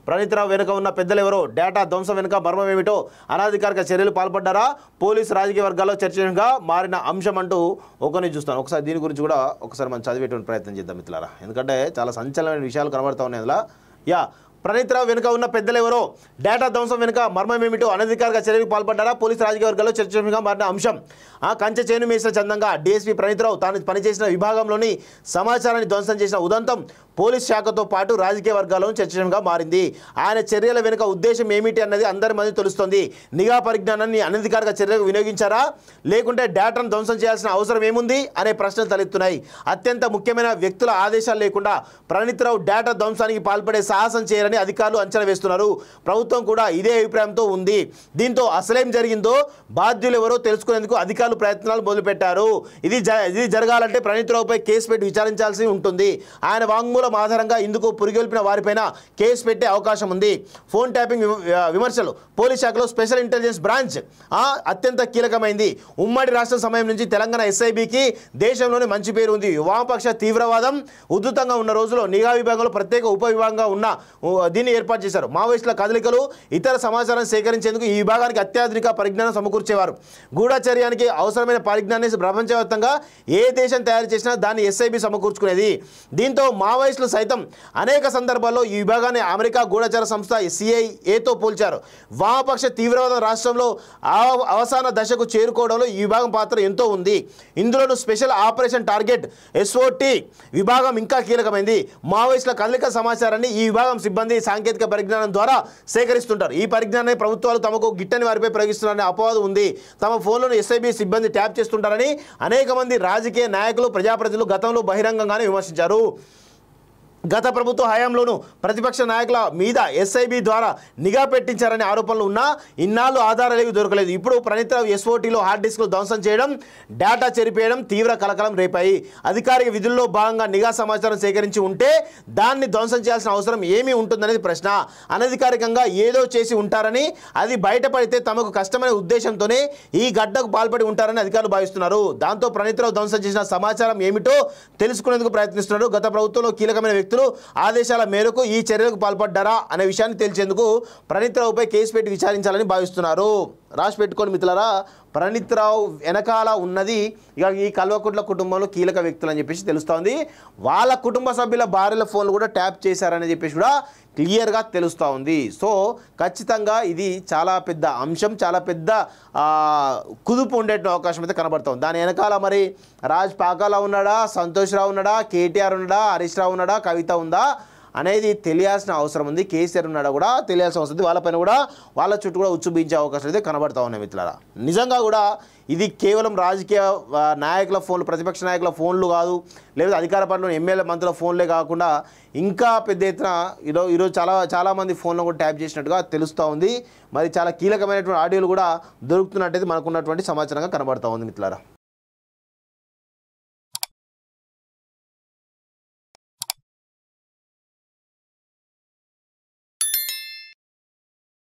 ప్రణీత్ రావు వెనుక ఉన్న పెద్దలెవరో, డేటా ధ్వంసం వెనుక మర్మం ఏమిటో, అనధికారిక చర్యలు పాల్పడ్డారా, పోలీసు రాజకీయ వర్గాల్లో చర్చగా మారిన అంశం అంటూ ఒకరిని చూస్తాను. ఒకసారి దీని గురించి కూడా ఒకసారి మనం చదివేటువంటి ప్రయత్నం చేద్దాం మిత్రులారా, ఎందుకంటే చాలా సంచలనమైన విషయాలు కనబడతా ఉన్నాయి అందులో. ప్రణీత్ రావు వెనుక ఉన్న పెద్దలెవరో, డేటా ధ్వంసం వెనుక మర్మం ఏమిటో, అనధికారిక చర్యలకు పాల్పడ్డారా, పోలీసు రాజకీయ వర్గాల్లో చర్చగా మారిన అంశం. కంచె చేను మేసిన చందంగా డీఎస్పీ ప్రణీత్ రావు తాను పనిచేసిన విభాగంలోని సమాచారాన్ని ధ్వంసం చేసిన ఉదంతం పోలీస్ శాఖతో పాటు రాజకీయ వర్గాల్లో చర్చగా మారింది. ఆయన చర్యల వెనుక ఉద్దేశం ఏమిటి అన్నది అందరి మంది తెలుస్తోంది. నిఘా పరిజ్ఞానాన్ని అనధికారిక చర్యలకు వినియోగించారా, లేకుంటే డేటాను ధ్వంసం చేయాల్సిన అవసరం ఏముంది అనే ప్రశ్నలు తలెత్తున్నాయి. అత్యంత ముఖ్యమైన వ్యక్తుల ఆదేశాలు లేకుండా ప్రణీత్ రావు డేటా ధ్వంసానికి పాల్పడే సాహసం చేయరని అధికారులు అంచనా వేస్తున్నారు. ప్రభుత్వం కూడా ఇదే అభిప్రాయంతో ఉంది. దీంతో అసలేం జరిగిందో, బాధ్యులు ఎవరో తెలుసుకునేందుకు అధికారులు ప్రయత్నాలు మొదలుపెట్టారు. ఇది జరగాలంటే ప్రణీత్ రావుపై కేసు పెట్టి విచారించాల్సి ఉంటుంది. ఆయన వాంగ్మూలం ఆధారంగా ఇందుకు పురిగొల్పిన వారిపైన కేసు పెట్టే అవకాశం ఉంది. ఫోన్ ట్యాపింగ్ విమర్శలు, పోలీస్ శాఖలో స్పెషల్ ఇంటెలిజెన్స్ బ్రాంచ్ అత్యంత కీలకమైంది. ఉమ్మడి రాష్ట్ర సమయం నుంచి తెలంగాణ ఎస్ఐబికి దేశంలోనే మంచి పేరు ఉంది. వామపక్ష తీవ్రవాదం ఉధృతంగా ఉన్న రోజుల్లో నిఘా విభాగంలో ప్రత్యేక ఉప విభాగంగా ఉన్న దీన్ని ఏర్పాటు చేశారు. మావోయిస్టుల కదలికలు, ఇతర సమాచారం సేకరించేందుకు ఈ విభాగానికి అత్యాధునిక పరిజ్ఞానం సమకూర్చేవారు. గూఢచర్యానికి అవసరమైన పరిజ్ఞానాన్ని ప్రపంచవ్యాప్తంగా ఏ దేశం తయారు చేసినా దాన్ని ఎస్ఐబి సమకూర్చుకునేది. దీంతో మావోయిస్టులు సైతం అనేక సందర్భాల్లో ఈ విభాగాన్ని అమెరికా గూఢచర సంస్థ సిఐఏతో పోల్చారు. వామపక్ష తీవ్రవాదం రాష్ట్రంలో అవసాన దశకు చేరుకోవడంలో ఈ విభాగం పాత్ర ఎంతో ఉంది. ఇందులోనూ స్పెషల్ ఆపరేషన్ టార్గెట్ ఎస్ఓటి విభాగం ఇంకా కీలకమైంది. మావోయిస్టుల కదలిక సమాచారాన్ని ఈ విభాగం సిబ్బంది సాంకేతిక పరిజ్ఞానం ద్వారా సేకరిస్తుంటారు. ఈ పరిజ్ఞానాన్ని ప్రభుత్వాలు తమకు గిట్టని వారిపై ప్రయోగిస్తున్నారనే అపవాదం ఉంది. తమ ఫోన్లను ఎస్ఐబి సిబ్బంది ట్యాప్ చేస్తుంటారని అనేక మంది రాజకీయ నాయకులు, ప్రజాప్రతినిధులు గతంలో బహిరంగంగానే విమర్శించారు. గత ప్రభుత్వ హయాంలోనూ ప్రతిపక్ష నాయకుల మీద ఎస్ఐబి ద్వారా నిఘా పెట్టించారనే ఆరోపణలు ఉన్నా ఇన్నాళ్ళు ఆధారాలేవి దొరకలేదు. ఇప్పుడు ప్రణీత్ రావు ఎస్ఓటీలో హార్డ్ డిస్క్లు ధ్వంసం చేయడం, డేటా చెరిపేయడం తీవ్ర కలకలం రేపాయి. అధికారిక విధుల్లో భాగంగా నిఘా సమాచారం సేకరించి ఉంటే దాన్ని ధ్వంసం చేయాల్సిన అవసరం ఏమీ ఉంటుందనేది ప్రశ్న. అనధికారికంగా ఏదో చేసి ఉంటారని, అది బయటపడితే తమకు కష్టమైన ఉద్దేశంతోనే ఈ ఘటనకు పాల్పడి ఉంటారని అధికారులు భావిస్తున్నారు. దాంతో ప్రణీత్ రావు ధ్వంసం చేసిన సమాచారం ఏమిటో తెలుసుకునేందుకు ప్రయత్నిస్తున్నారు. గత ప్రభుత్వంలో కీలకమైన వ్యక్తులు ఆదేశాల మేరకు ఈ చర్యలకు పాల్పడ్డారా అనే విషయాన్ని తెలిసేందుకు ప్రణీత్ రావుపై కేసు పెట్టి విచారించాలని భావిస్తున్నారు. రాసి పెట్టుకోండి మిత్రులారా, ప్రణీత్ రావు వెనకాల ఉన్నది ఇక ఈ కల్వకుంట్ల కుటుంబంలో కీలక వ్యక్తులు అని చెప్పేసి తెలుస్తోంది. వాళ్ళ కుటుంబ సభ్యుల భార్యల ఫోన్లు కూడా ట్యాప్ చేశారని చెప్పేసి కూడా క్లియర్గా తెలుస్తూ ఉంది. సో ఖచ్చితంగా ఇది చాలా పెద్ద అంశం, చాలా పెద్ద కుదుపు ఉండే అవకాశం అయితే కనబడుతుంది. దాని వెనకాల మరి రాజ్ పాకాల ఉన్నాడా, సంతోష్ రావు ఉన్నాడా, కేటీఆర్ ఉన్నాడా, హరీష్ రావు ఉన్నాడా, కవిత ఉందా అనేది తెలియాల్సిన అవసరం ఉంది. కేసీఆర్ ఉన్నాడా కూడా తెలియాల్సిన అవసరం ఉంది. వాళ్ళపైన కూడా వాళ్ళ చుట్టూ కూడా ఉచ్చుబించే అవకాశం అయితే కనబడతా ఉన్నాయి మిత్రులారా. నిజంగా కూడా ఇది కేవలం రాజకీయ నాయకుల ఫోన్లు, ప్రతిపక్ష నాయకుల ఫోన్లు కాదు, లేదా అధికార పార్టీలో ఎమ్మెల్యే మంత్రుల ఫోన్లే కాకుండా ఇంకా పెద్ద ఎత్తున ఈరోజు చాలామంది ఫోన్లో కూడా ట్యాప్ చేసినట్టుగా తెలుస్తూ ఉంది. మరి చాలా కీలకమైనటువంటి ఆడియోలు కూడా దొరుకుతున్నట్టయితే మనకున్నటువంటి సమాచారంగా కనబడతా ఉంది మిత్రులారా.